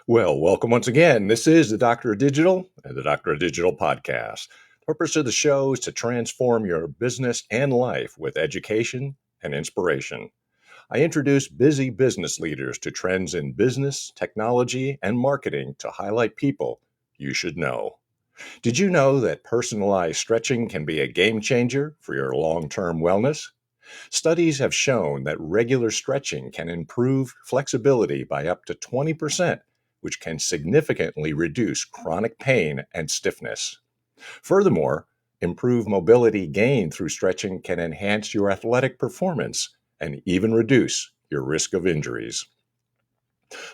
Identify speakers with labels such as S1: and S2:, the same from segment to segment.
S1: Well, welcome once again. This is the Doctor of Digital and the Doctor of Digital podcast. The purpose of the show is to transform your business and life with education and inspiration. I introduce busy business leaders to trends in business, technology, and marketing to highlight people you should know. Did you know that personalized stretching can be a game changer for your long-term wellness? Studies have shown that regular stretching can improve flexibility by up to 20%, which can significantly reduce chronic pain and stiffness. Furthermore, improved mobility gained through stretching can enhance your athletic performance and even reduce your risk of injuries.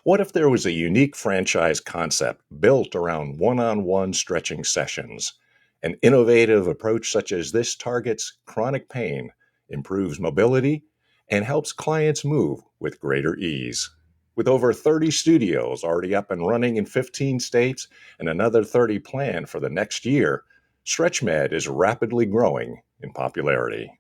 S1: What if there was a unique franchise concept built around one-on-one stretching sessions? An innovative approach such as this targets chronic pain, improves mobility, and helps clients move with greater ease. With over 30 studios already up and running in 15 states and another 30 planned for the next year, StretchMed is rapidly growing in popularity.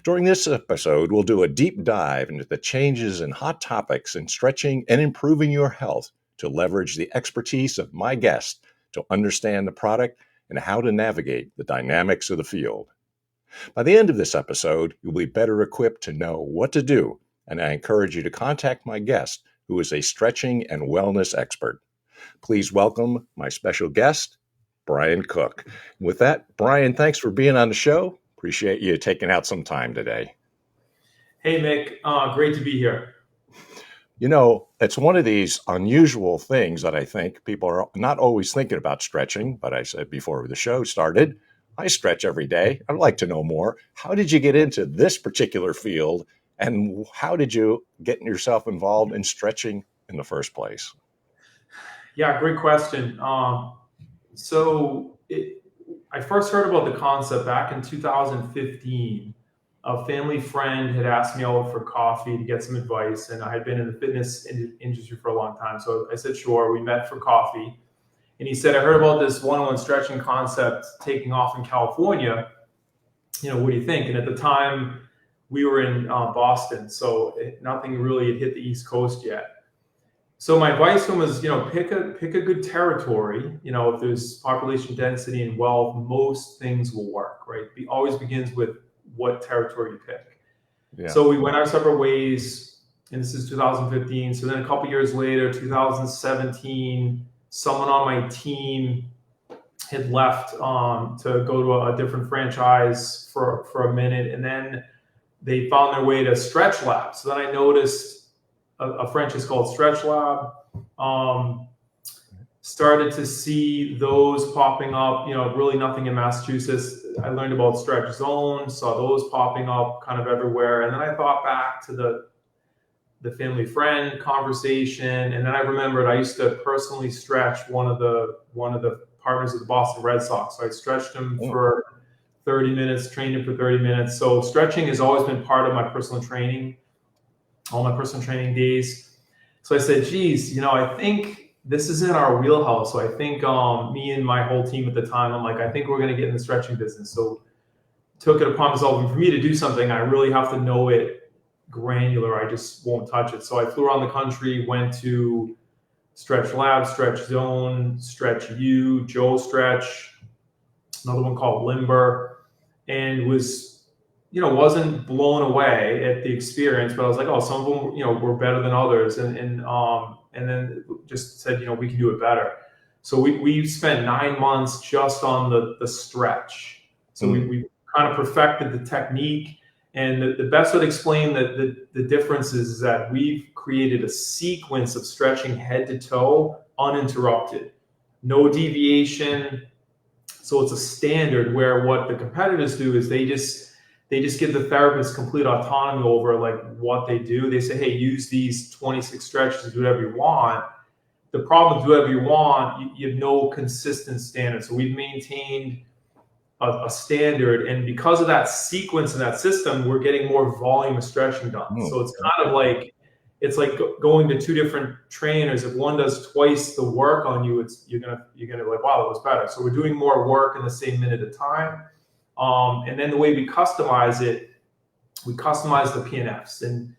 S1: During this episode, we'll do a deep dive into the changes and hot topics in stretching and improving your health to leverage the expertise of my guests to understand the product and how to navigate the dynamics of the field. By the end of this episode, you'll be better equipped to know what to do, and I encourage you to contact my guest, who is a stretching and wellness expert. Please welcome my special guest, Brian Cook. With that, Brian, thanks for being on the show. Appreciate you taking out some time today.
S2: Hey, Mick. Great to be here.
S1: You know, it's one of these unusual things that I think people are not always thinking about stretching, but I said before the show started, I stretch every day. I'd like to know more. How did you get into this particular field, and how did you get yourself involved in stretching in the first place?
S2: Yeah, great question. I first heard about the concept back in 2015. A family friend had asked me out for coffee to get some advice, and I had been in the fitness industry for a long time. So I said, sure. We met for coffee. And he said, I heard about this one-on-one stretching concept taking off in California. What do you think? And at the time, we were in Boston, so nothing really had hit the East Coast yet. So my advice to him was, pick a good territory. If there's population density and wealth, most things will work, right? It always begins with what territory you pick.
S1: Yeah.
S2: So we went our separate ways, and this is 2015. So then a couple years later, 2017, someone on my team had left to go to a different franchise for a minute, and then they found their way to Stretch Lab. So then I noticed a franchise called Stretch Lab. Started to see those popping up, really nothing in Massachusetts. I learned about Stretch Zone, saw those popping up kind of everywhere. And then I thought back to the family friend conversation. And then I remembered I used to personally stretch one of the partners of the Boston Red Sox. So I stretched him for 30 minutes, trained him for 30 minutes. So stretching has always been part of my personal training, all my personal training days. So I said, geez, I think this is in our wheelhouse. So I think me and my whole team at the time, I'm like, I think we're going to get in the stretching business. So took it upon myself. And for me to do something, I really have to know it granular. I just won't touch it. So I flew around the country, went to Stretch Lab, Stretch Zone, Stretch U, Joe Stretch, another one called Limber, and wasn't blown away at the experience, but I was like, oh, some of them, were better than others. And then just said, we can do it better. So we spent 9 months just on the stretch. So we kind of perfected the technique. And the best way to explain the difference is that we've created a sequence of stretching head to toe uninterrupted, no deviation. So it's a standard where what the competitors do is they just give the therapist complete autonomy over like what they do. They say, hey, use these 26 stretches, do whatever you want. The problem with do whatever you want, you have no consistent standard. So we've maintained a standard, and because of that sequence and that system, we're getting more volume of stretching done. So it's kind of like, it's like going to two different trainers. If one does twice the work on you, you're gonna like, wow, that was better. So we're doing more work in the same minute of time. And then the way we customize it, we customize the PNFs. And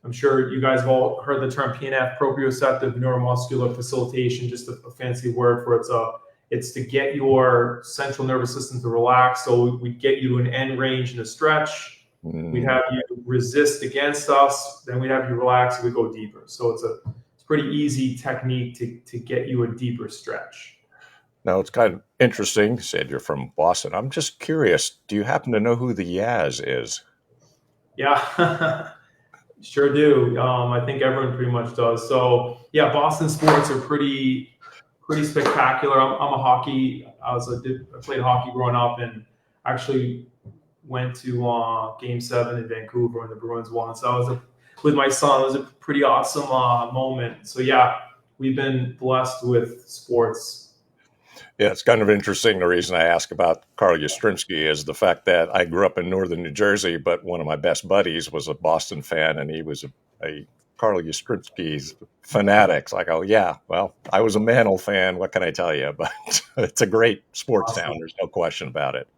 S2: I'm sure you guys have all heard the term PNF, proprioceptive neuromuscular facilitation, just a fancy word for it's to get your central nervous system to relax. So we get you to an end range in a stretch. We'd have you resist against us, then we'd have you relax and we go deeper. So it's a pretty easy technique to get you a deeper stretch.
S1: Now, it's kind of interesting. You said you're from Boston. I'm just curious, do you happen to know who the Yaz is?
S2: Yeah, sure do. I think everyone pretty much does. So yeah, Boston sports are pretty spectacular. I'm a hockey. I played hockey growing up, and actually went to Game 7 in Vancouver when the Bruins won. So I was with my son. It was a pretty awesome moment. So yeah, we've been blessed with sports.
S1: Yeah, it's kind of interesting. The reason I ask about Carl Yastrzemski is the fact that I grew up in northern New Jersey, but one of my best buddies was a Boston fan, and he was a Carl Yastrzemski's fanatic. So I go, yeah, well, I was a Mantle fan. What can I tell you? But it's a great sports town. There's no question about it.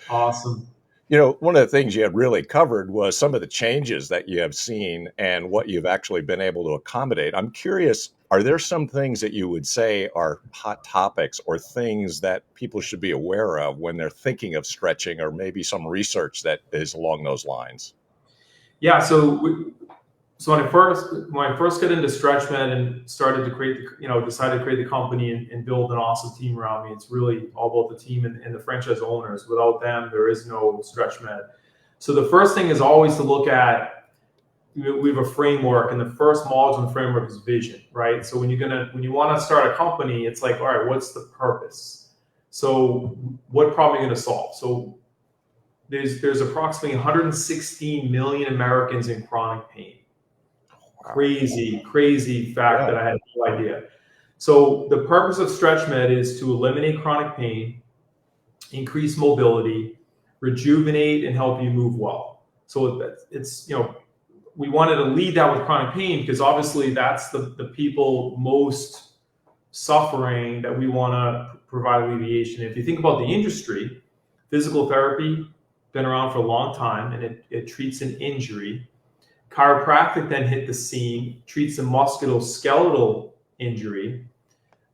S2: Awesome.
S1: One of the things you had really covered was some of the changes that you have seen and what you've actually been able to accommodate. I'm curious, are there some things that you would say are hot topics or things that people should be aware of when they're thinking of stretching, or maybe some research that is along those lines?
S2: Yeah. So when I first got into StretchMed and started to decided to create the company and build an awesome team around me, it's really all about the team and the franchise owners. Without them, there is no StretchMed. So the first thing is always to look at, we have a framework, and the first module in the framework is vision, right? So when you want to start a company, it's like, all right, what's the purpose? So what problem are you going to solve? So there's approximately 116 million Americans in chronic pain. Crazy fact that I had no idea. So the purpose of StretchMed is to eliminate chronic pain, increase mobility, rejuvenate, and help you move well. So it's, we wanted to lead that with chronic pain because obviously that's the people most suffering that we want to provide alleviation. If you think about the industry, physical therapy, been around for a long time, and it treats an injury. Chiropractic then hit the scene, treats a musculoskeletal injury.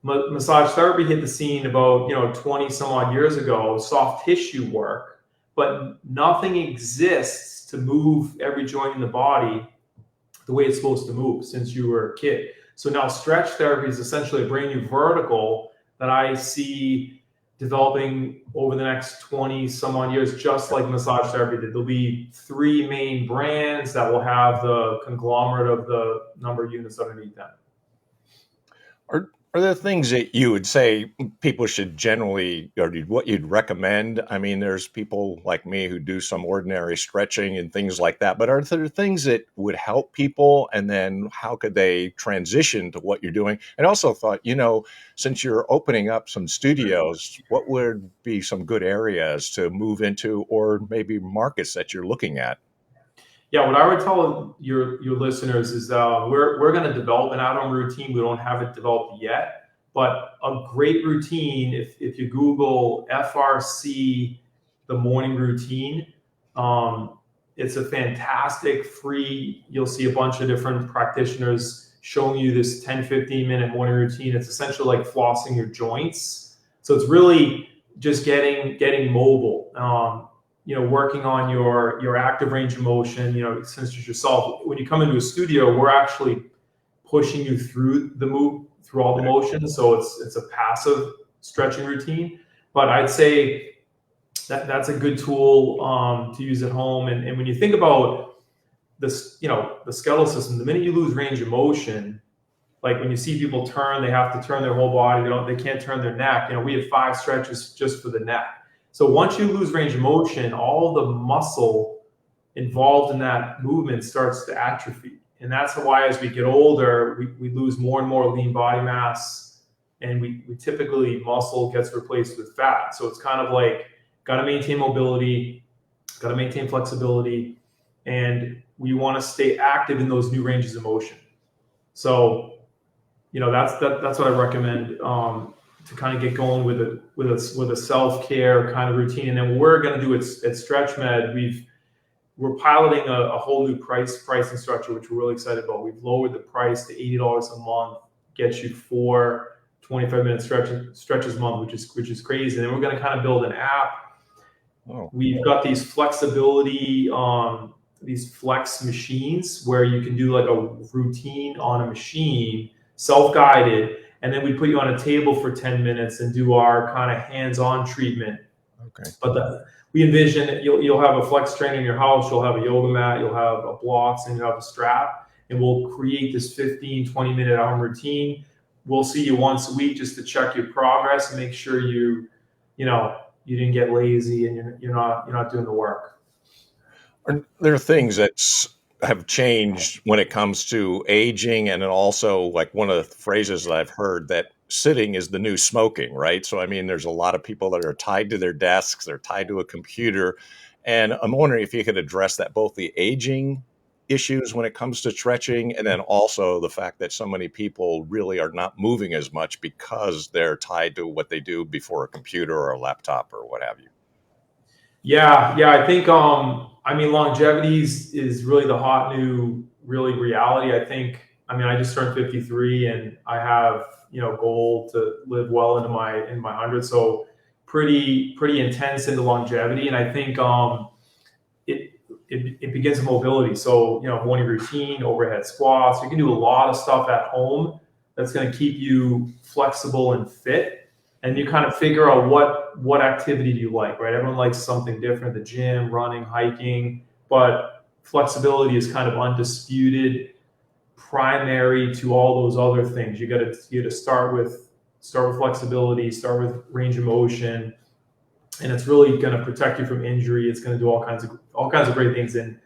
S2: Massage therapy hit the scene about 20 some odd years ago, soft tissue work, but nothing exists to move every joint in the body the way it's supposed to move since you were a kid. So now stretch therapy is essentially a brand new vertical that I see developing over the next 20 some odd years, just like massage therapy did. There'll be 3 main brands that will have the conglomerate of the number of units underneath them.
S1: Are there things that you would say people should generally, or what you'd recommend? I mean, there's people like me who do some ordinary stretching and things like that, but are there things that would help people? And then how could they transition to what you're doing? And also thought, since you're opening up some studios, what would be some good areas to move into, or maybe markets that you're looking at?
S2: Yeah, what I would tell your listeners is we're going to develop an at-home routine. We don't have it developed yet, but a great routine, if you Google FRC, the morning routine, it's a fantastic free, you'll see a bunch of different practitioners showing you this 10, 15-minute morning routine. It's essentially like flossing your joints. So it's really just getting mobile. Working on your active range of motion, since it's yourself. When you come into a studio, we're actually pushing you through all the motions. So it's a passive stretching routine. But I'd say that's a good tool to use at home. And when you think about this, the skeletal system, the minute you lose range of motion, like when you see people turn, they have to turn their whole body. They can't turn their neck. We have 5 stretches just for the neck. So once you lose range of motion, all the muscle involved in that movement starts to atrophy. And that's why as we get older, we lose more and more lean body mass, and we typically, muscle gets replaced with fat. So it's kind of like, got to maintain mobility, got to maintain flexibility, and we want to stay active in those new ranges of motion. So, that's what I recommend kind of get going with a self-care kind of routine. And then what we're going to do at StretchMed, we're piloting a whole new pricing structure, which we're really excited about. We've lowered the price to $80 a month, gets you 4 25-minute stretches a month, which is crazy. And then we're going to kind of build an app.
S1: Oh.
S2: We've got these flexibility, these flex machines where you can do like a routine on a machine, self-guided, and then we put you on a table for 10 minutes and do our kind of hands-on treatment.
S1: Okay.
S2: But we envision that you'll have a flex trainer in your house, you'll have a yoga mat, you'll have a blocks, and you'll have a strap, and we'll create this 15, 20-minute arm routine. We'll see you once a week just to check your progress and make sure you didn't get lazy and you're not doing the work.
S1: There are things that have changed when it comes to aging, and then also like one of the phrases that I've heard that sitting is the new smoking, right? So I mean, there's a lot of people that are tied to their desks, they're tied to a computer, and I'm wondering if you could address that, both the aging issues when it comes to stretching, and then also the fact that so many people really are not moving as much because they're tied to what they do before a computer or a laptop or what have you.
S2: Yeah, I think longevity is really the hot new reality. I just turned 53 and I have goal to live well into my hundreds, so pretty intense into longevity. And I think it begins with mobility. So morning routine, overhead squats. You can do a lot of stuff at home that's going to keep you flexible and fit. And you kind of figure out what activity do you like, right? Everyone likes something different: the gym, running, hiking. But flexibility is kind of undisputed, primary to all those other things. You got to start with flexibility, start with range of motion, and it's really going to protect you from injury. It's going to do all kinds of great things. And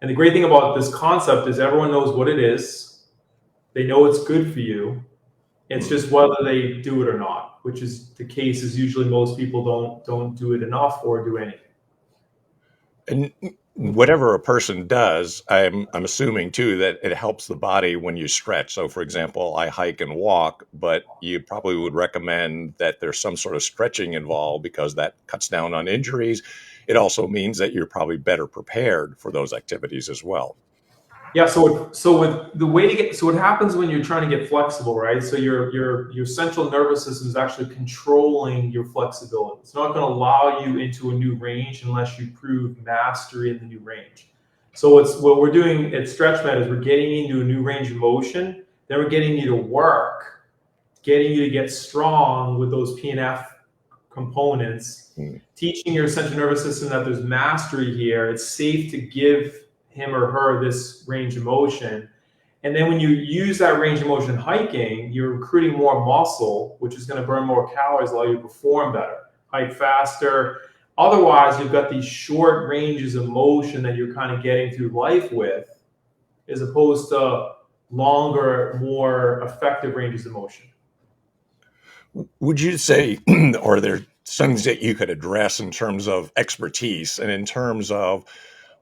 S2: the great thing about this concept is everyone knows what it is. They know it's good for you. It's just whether they do it or not, which is the case. Is usually most people don't do it enough or do anything.
S1: And whatever a person does, I'm assuming too that it helps the body when you stretch. So for example, I hike and walk, but you probably would recommend that there's some sort of stretching involved because that cuts down on injuries. It also means that you're probably better prepared for those activities as well.
S2: Yeah. So with the way to get, so what happens when you're trying to get flexible, right? So your central nervous system is actually controlling your flexibility. It's not going to allow you into a new range unless you prove mastery in the new range. So what we're doing at StretchMed is we're getting you into a new range of motion. Then we're getting you to work, getting you to get strong with those PNF components, teaching your central nervous system that there's mastery here. It's safe to give him or her this range of motion. And then when you use that range of motion hiking, you're recruiting more muscle, which is going to burn more calories, allow you to perform better, hike faster. Otherwise, you've got these short ranges of motion that you're kind of getting through life with, as opposed to longer, more effective ranges of motion.
S1: Would you say, or are there things that you could address in terms of expertise and in terms of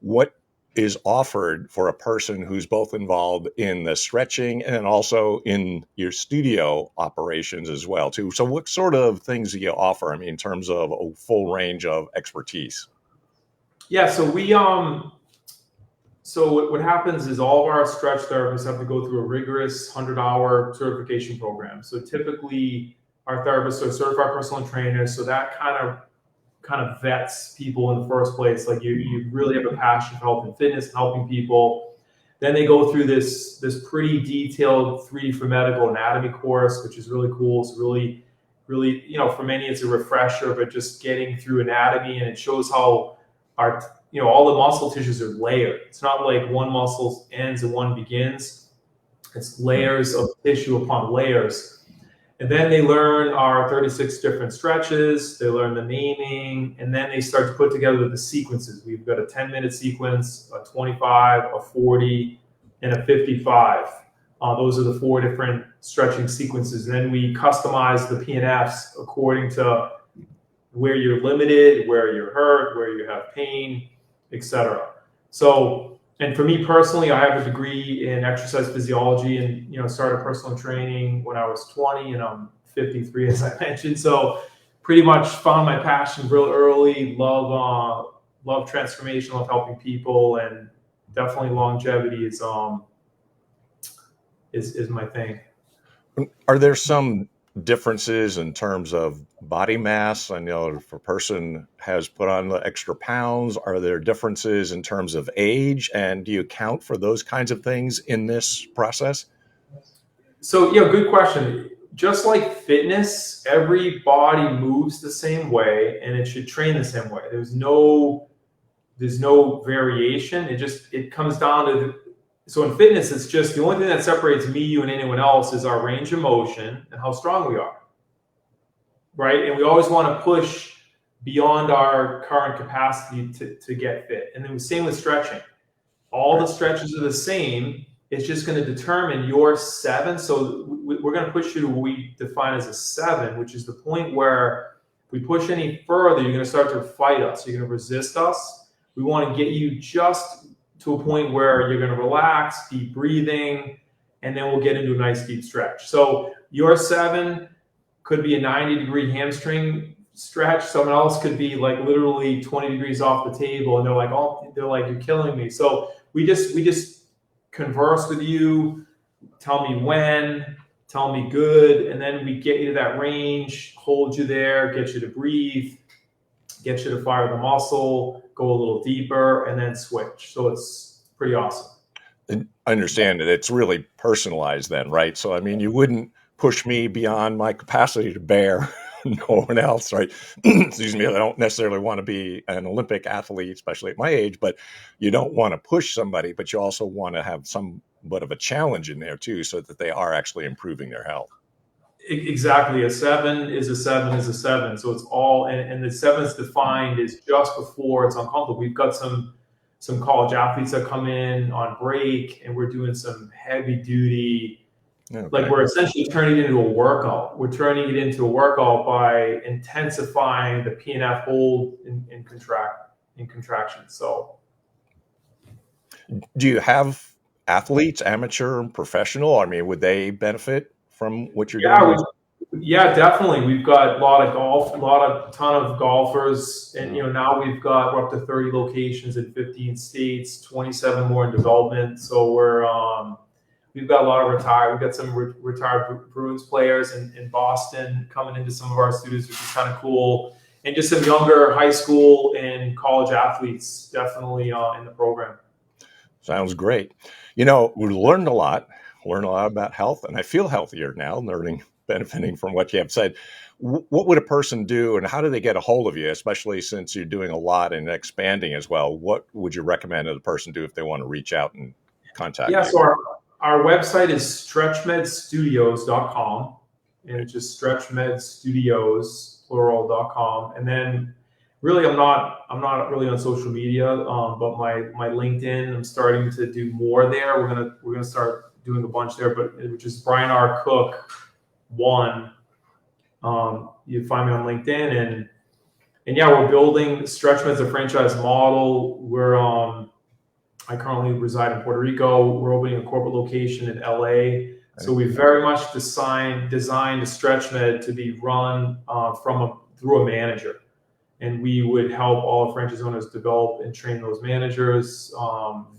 S1: what is offered for a person who's both involved in the stretching and also in your studio operations as well too? So what sort of things do you offer? I mean, in terms of a full range of expertise?
S2: Yeah, so what happens is all of our stretch therapists have to go through a rigorous 100-hour certification program. So typically our therapists are certified personal trainers. So that kind of vets people in the first place. Like you really have a passion for health and fitness and helping people. Then they go through this pretty detailed 3D for medical anatomy course, which is really cool. It's really, for many it's a refresher, but just getting through anatomy, and it shows how all the muscle tissues are layered. It's not like one muscle ends and one begins. It's layers of tissue upon layers. And then they learn our 36 different stretches, they learn the naming, and then they start to put together the sequences. We've got a 10-minute sequence, a 25, a 40, and a 55. Those are the 4 different stretching sequences. And then we customize the PNFs according to where you're limited, where you're hurt, where you have pain, etc. So, and for me personally, I have a degree in exercise physiology and started personal training when I was 20, and I'm 53, as I mentioned. So pretty much found my passion real early. Love transformation, love helping people, and definitely longevity is my thing.
S1: Are there some differences in terms of body mass? I know if a person has put on the extra pounds, are there differences in terms of age? And do you account for those kinds of things in this process?
S2: So yeah, good question. Just like fitness, every body moves the same way and it should train the same way. There's no variation. It comes down to so in fitness, it's just the only thing that separates me, you, and anyone else is our range of motion and how strong we are. Right? And we always want to push beyond our current capacity to get fit. And then the same with stretching. All the stretches are the same. It's just going to determine your 7. So we're going to push you to what we define as a 7, which is the point where if we push any further, you're going to start to fight us. You're going to resist us. We want to get you just to a point where you're going to relax, deep breathing, and then we'll get into a nice deep stretch. So your 7 could be a 90-degree hamstring stretch. Someone else could be like literally 20 degrees off the table, and they're like, you're killing me. So we just converse with you, tell me when, tell me good, and then we get you to that range, hold you there, get you to breathe, get you to fire the muscle, go a little deeper, and then switch. So it's pretty awesome.
S1: I understand that it's really personalized then, right? So, I mean, you wouldn't push me beyond my capacity to bear. No one else, right? Excuse me. I don't necessarily want to be an Olympic athlete, especially at my age, but you don't want to push somebody, but you also want to have somewhat of a challenge in there too, so that they are actually improving their health.
S2: Exactly. A 7 is a 7 is a 7. So it's all, and the 7 is defined as just before it's uncomfortable. We've got some college athletes that come in on break, and we're doing some heavy duty. Okay. Like we're essentially turning it into a workout. We're turning it into a workout by intensifying the PNF hold in contraction. So,
S1: do you have athletes, amateur and professional? I mean, would they benefit from what you're doing?
S2: Yeah, definitely. We've got a lot of golf, ton of golfers, and now we're up to 30 locations in 15 states, 27 more in development. So we've got a lot of retired. We've got some retired Bruins players in Boston coming into some of our students, which is kind of cool, and just some younger high school and college athletes definitely in the program.
S1: Sounds great. We learned a lot about health, and I feel healthier now, benefiting from what you have said. What would a person do, and how do they get a hold of you, especially since you're doing a lot and expanding as well? What would you recommend that a person do if they want to reach out and contact you?
S2: So our website is stretchmedstudios.com, and it's just stretchmedstudios, plural.com. And then really, I'm not really on social media, but my LinkedIn, I'm starting to do more there. We're gonna start doing a bunch there, but which is Brian R. Cook 1. You find me on LinkedIn, and yeah, we're building StretchMed's a franchise model. I currently reside in Puerto Rico. We're opening a corporate location in LA. So we very much designed StretchMed to be run through a manager. And we would help all the franchise owners develop and train those managers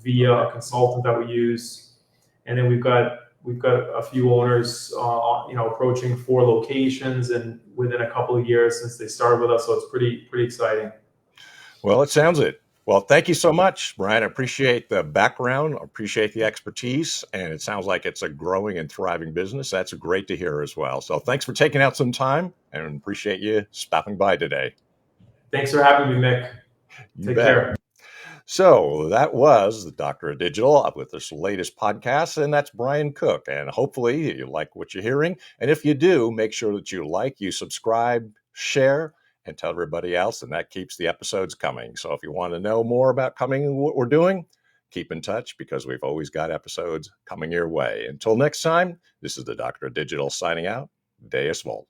S2: via a consultant that we use. And then we've got a few owners, approaching 4 locations, and within a couple of years since they started with us. So it's pretty exciting.
S1: Well, it sounds it. Well, thank you so much, Brian. I appreciate the background. I appreciate the expertise. And it sounds like it's a growing and thriving business. That's great to hear as well. So thanks for taking out some time, and appreciate you stopping by today.
S2: Thanks for having me, Mick. Take care.
S1: So that was the Doctor of Digital with this latest podcast, and that's Brian Cook. And hopefully you like what you're hearing. And if you do, make sure that you subscribe, share, and tell everybody else, and that keeps the episodes coming. So if you want to know more about coming and what we're doing, keep in touch, because we've always got episodes coming your way. Until next time, this is the Doctor of Digital signing out. Deus Volt.